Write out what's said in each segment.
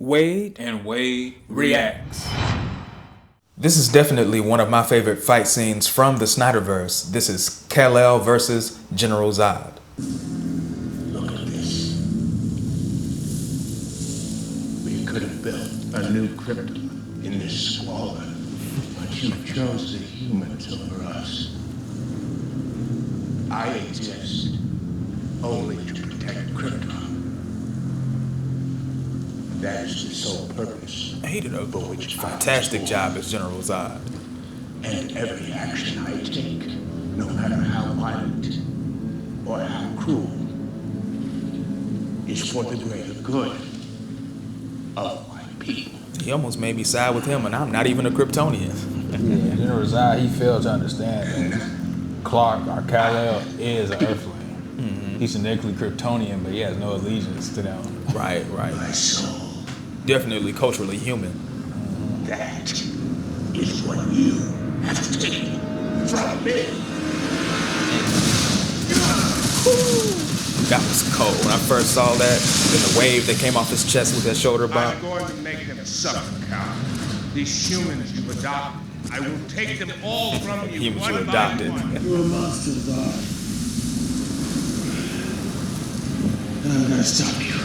Wade and Wade reacts. This is definitely one of my favorite fight scenes from the Snyderverse. This is Kal-El versus General Zod. Look at this. We could have built a new Krypton in this squalor, but you chose the humans over us. I exist only to protect Krypton. That is the sole purpose. He did a fantastic job as General Zod. And every action I take, no matter how violent or how cruel, is for the greater good of my people. He almost made me side with him, and I'm not even a Kryptonian. Yeah, General Zod, he failed to understand that Clark, or Kal-El, is an Earthling. Mm-hmm. He's genetically Kryptonian, but he has no allegiance to them. Right. My soul. Definitely culturally human. That is what you have to take from me. That was cold. When I first saw that, then the wave that came off his chest with that shoulder bump. I'm going to make them suffer, Cal. These humans you've adopted, I will take them all from you. Humans you adopted. You're a monster, Zod. And I'm gonna stop you.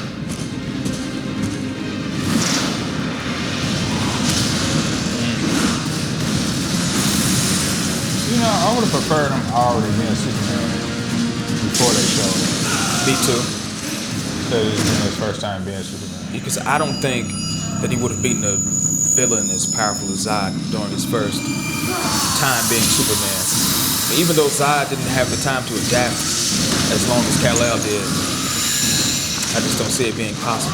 You know, I would have preferred him already being Superman before they showed him. Me too. Because it was his first time being Superman. Because I don't think that he would have beaten a villain as powerful as Zod during his first time being Superman. But even though Zod didn't have the time to adapt as long as Kal-El did, I just don't see it being possible.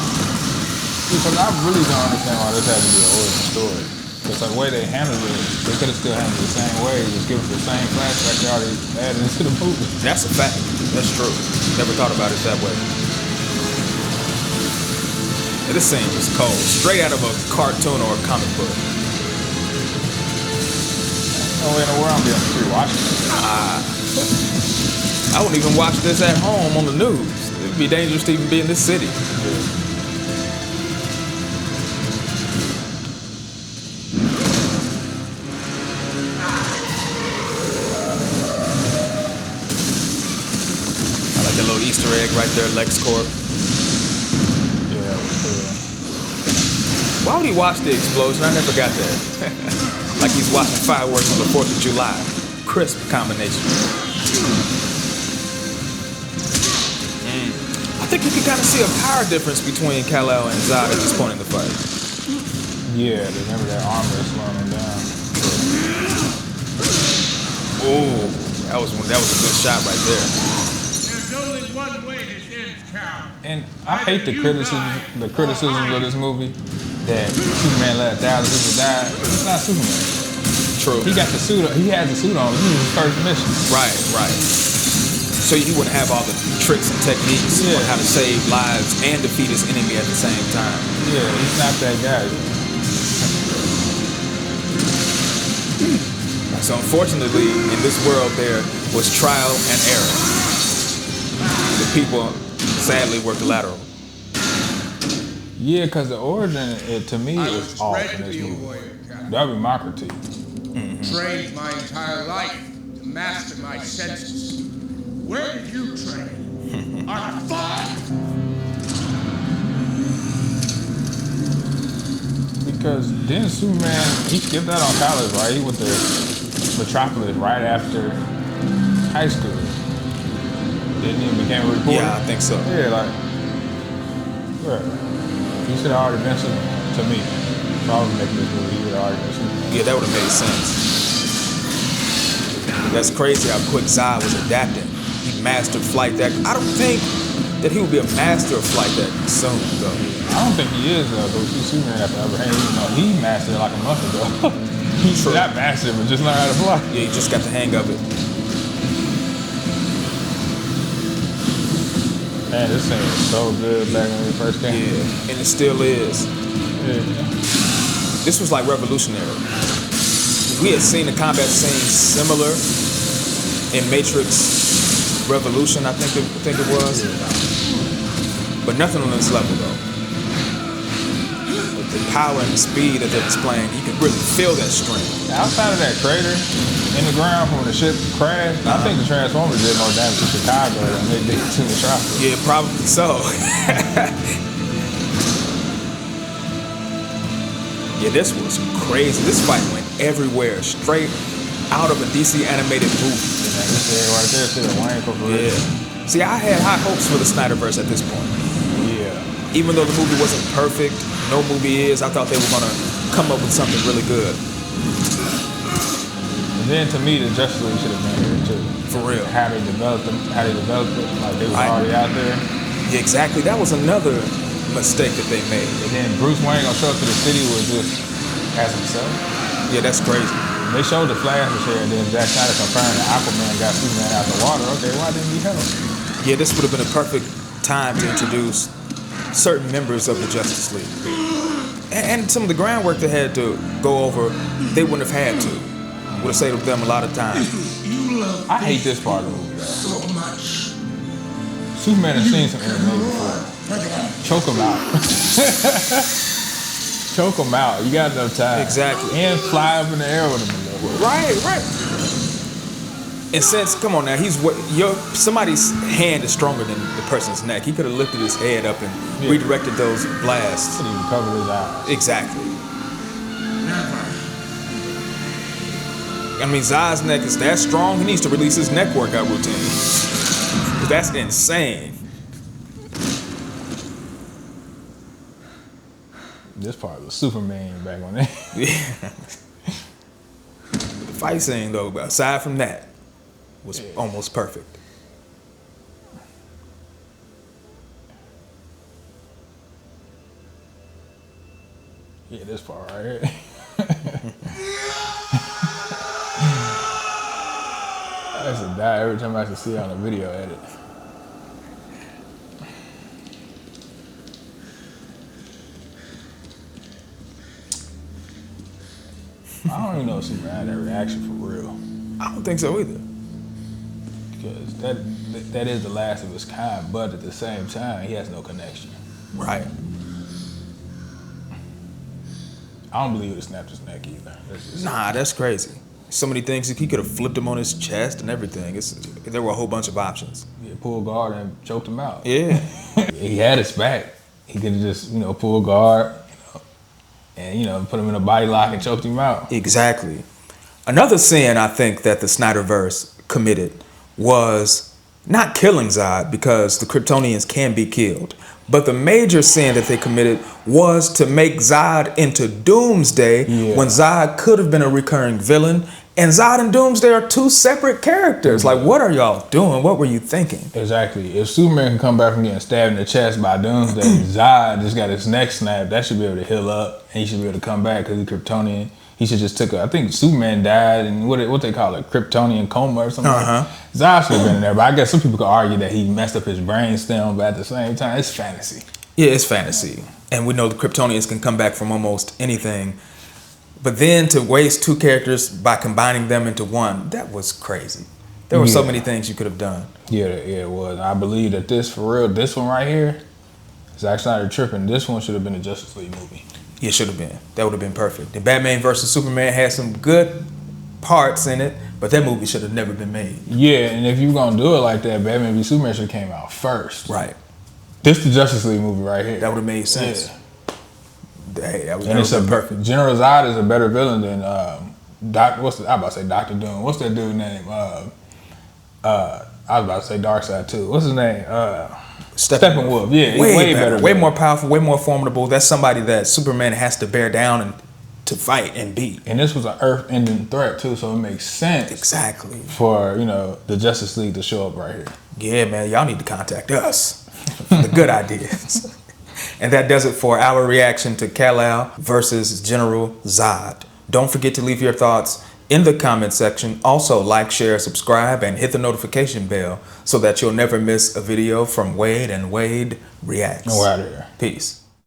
Because I really don't understand why this had to be an origin story. Because the way they handled it, they could have still handled it the same way, just give us the same flashback they already added into the movie. That's a fact. That's true. Never thought about it that way. And this scene was cold. Straight out of a cartoon or a comic book. No way in the world I'm being free watching it. I wouldn't even watch this at home on the news. It would be dangerous to even be in this city. Yeah. A little Easter egg right there, LexCorp. Yeah, that was cool. Why would he watch the explosion? I never got that. Like he's watching fireworks on the 4th of July. Crisp combination. I think you can kind of see a power difference between Kal-El and Zod at this point in the fight. Yeah, remember that armor is slowing him down. Oh, that was a good shot right there. One way this ends, Cal. And I hate the criticisms of this movie that Superman let 1,000 people die. It's not Superman. True. He got the suit. He has the suit on. This is his first mission. Right. So he wouldn't have all the tricks and techniques on how to save lives and defeat his enemy at the same time. Yeah, he's not that guy. So unfortunately, in this world, there was trial and error. The people sadly were collateral. Yeah, because the origin, to me, is off in this movie. That would be my critique. Trained my entire life to master my senses. Where did you train? On a farm? Because then Superman, he skipped out on college, right? He went to Metropolis right after high school. Didn't he became a reporter? Yeah, I think so. Yeah, like, he should have already been Superman, to me. If I was making this movie, he would have already been Superman. Yeah, that would have made sense. That's crazy how quick Zod was adapting. He mastered flight that. I don't think that he would be a master of flight that soon, though. I don't think he is, though. But see, Superman got the upper hand. He mastered it like a month ago. He not mastered it, but just learned how to fly. Yeah, he just got the hang of it. Man, this thing was so good back when we first came. Yeah, and it still is. Yeah. This was like revolutionary. We had seen the combat scene similar in Matrix Revolution, I think it was. But nothing on this level, though. the power and the speed that they're displaying, you can really feel that strength. Outside of that crater in the ground from when the ship crashed, I think the Transformers did more damage to Chicago than they did to Metropolis. Yeah, probably so. Yeah, this was crazy. This fight went everywhere, straight out of a DC animated movie. Yeah, right there, see the Wayne Corporation. Yeah. See, I had high hopes for the Snyderverse at this point. Yeah. Even though the movie wasn't perfect, no movie is, I thought they were gonna come up with something really good. And then to me, the Justice League should have been here too. For real. How they developed it, like they were already out there. Yeah, exactly. That was another mistake that they made. And then Bruce Wayne gonna show up to the city with just as himself. Yeah, that's crazy. They showed the Flash was here, and then Zack Snyder confirmed that Aquaman got Superman out the water. Okay, why didn't he help? Yeah, this would have been a perfect time to introduce certain members of the Justice League. And some of the groundwork they had to go over, they wouldn't have had to. Would have saved them a lot of time. I hate this part of the movie. So much. Superman has seen some MMA before. Choke him out. Choke him out. You got enough time. Exactly. And fly up in the air with him a little bit. Right. And since, come on now, somebody's hand is stronger than the person's neck. He could have lifted his head up and redirected those blasts. Couldn't even cover his eyes. Exactly. I mean, Zod's neck is that strong, he needs to release his neck workout routine. That's insane. This part was Superman back on there. Yeah. The fight scene, though, aside from that, was almost perfect. Yeah, this part right here. I used to die every time I used to see it on a video edit. I don't even know if Superman had that reaction for real. I don't think so either. Because that is the last of his kind, but at the same time, he has no connection. Right. I don't believe it snapped his neck either. Nah, that's crazy. So many things. He could have flipped him on his chest and everything. There were a whole bunch of options. Yeah, pulled guard and choked him out. Yeah. He had his back. He could have just, pulled guard, and, put him in a body lock and choked him out. Exactly. Another sin I think that the Snyderverse committed was not killing Zod, because the Kryptonians can be killed. But the major sin that they committed was to make Zod into Doomsday when Zod could have been a recurring villain. And Zod and Doomsday are two separate characters. Like, what are y'all doing? What were you thinking? Exactly. If Superman can come back from getting stabbed in the chest by Doomsday, Zod just got his neck snapped. That should be able to heal up, and he should be able to come back because he's Kryptonian. He should just I think Superman died in what they call it, Kryptonian coma or something. Zod should have been in there, but I guess some people could argue that he messed up his brain stem, but at the same time, it's fantasy. Yeah, it's fantasy. And we know the Kryptonians can come back from almost anything. But then to waste two characters by combining them into one, that was crazy. There were so many things you could have done. Yeah, it was. I believe that this one right here, Zack Snyder tripping. This one should have been a Justice League movie. Yeah, it should have been. That would have been perfect. And Batman vs. Superman had some good parts in it, but that movie should have never been made. Yeah, and if you gonna do it like that, Batman v Superman should have came out first. Right. This the Justice League movie right here. That would have made sense. Yeah. Hey, that would And have been perfect. General Zod is a better villain than Dr. Doom. What's that dude name? I was about to say Darkseid too. What's his name? Steppenwolf. Yeah, he's way better, way villain. more powerful, way more formidable. That's somebody that Superman has to bear down and to fight and beat. And this was an Earth-ending threat too, so it makes sense. Exactly. For the Justice League to show up right here. Yeah, man, y'all need to contact us for the good ideas. And that does it for our reaction to Kal-El versus General Zod. Don't forget to leave your thoughts in the comment section. Also, like, share, subscribe, and hit the notification bell so that you'll never miss a video from Wade and Wade Reacts. And we're out of here. Peace.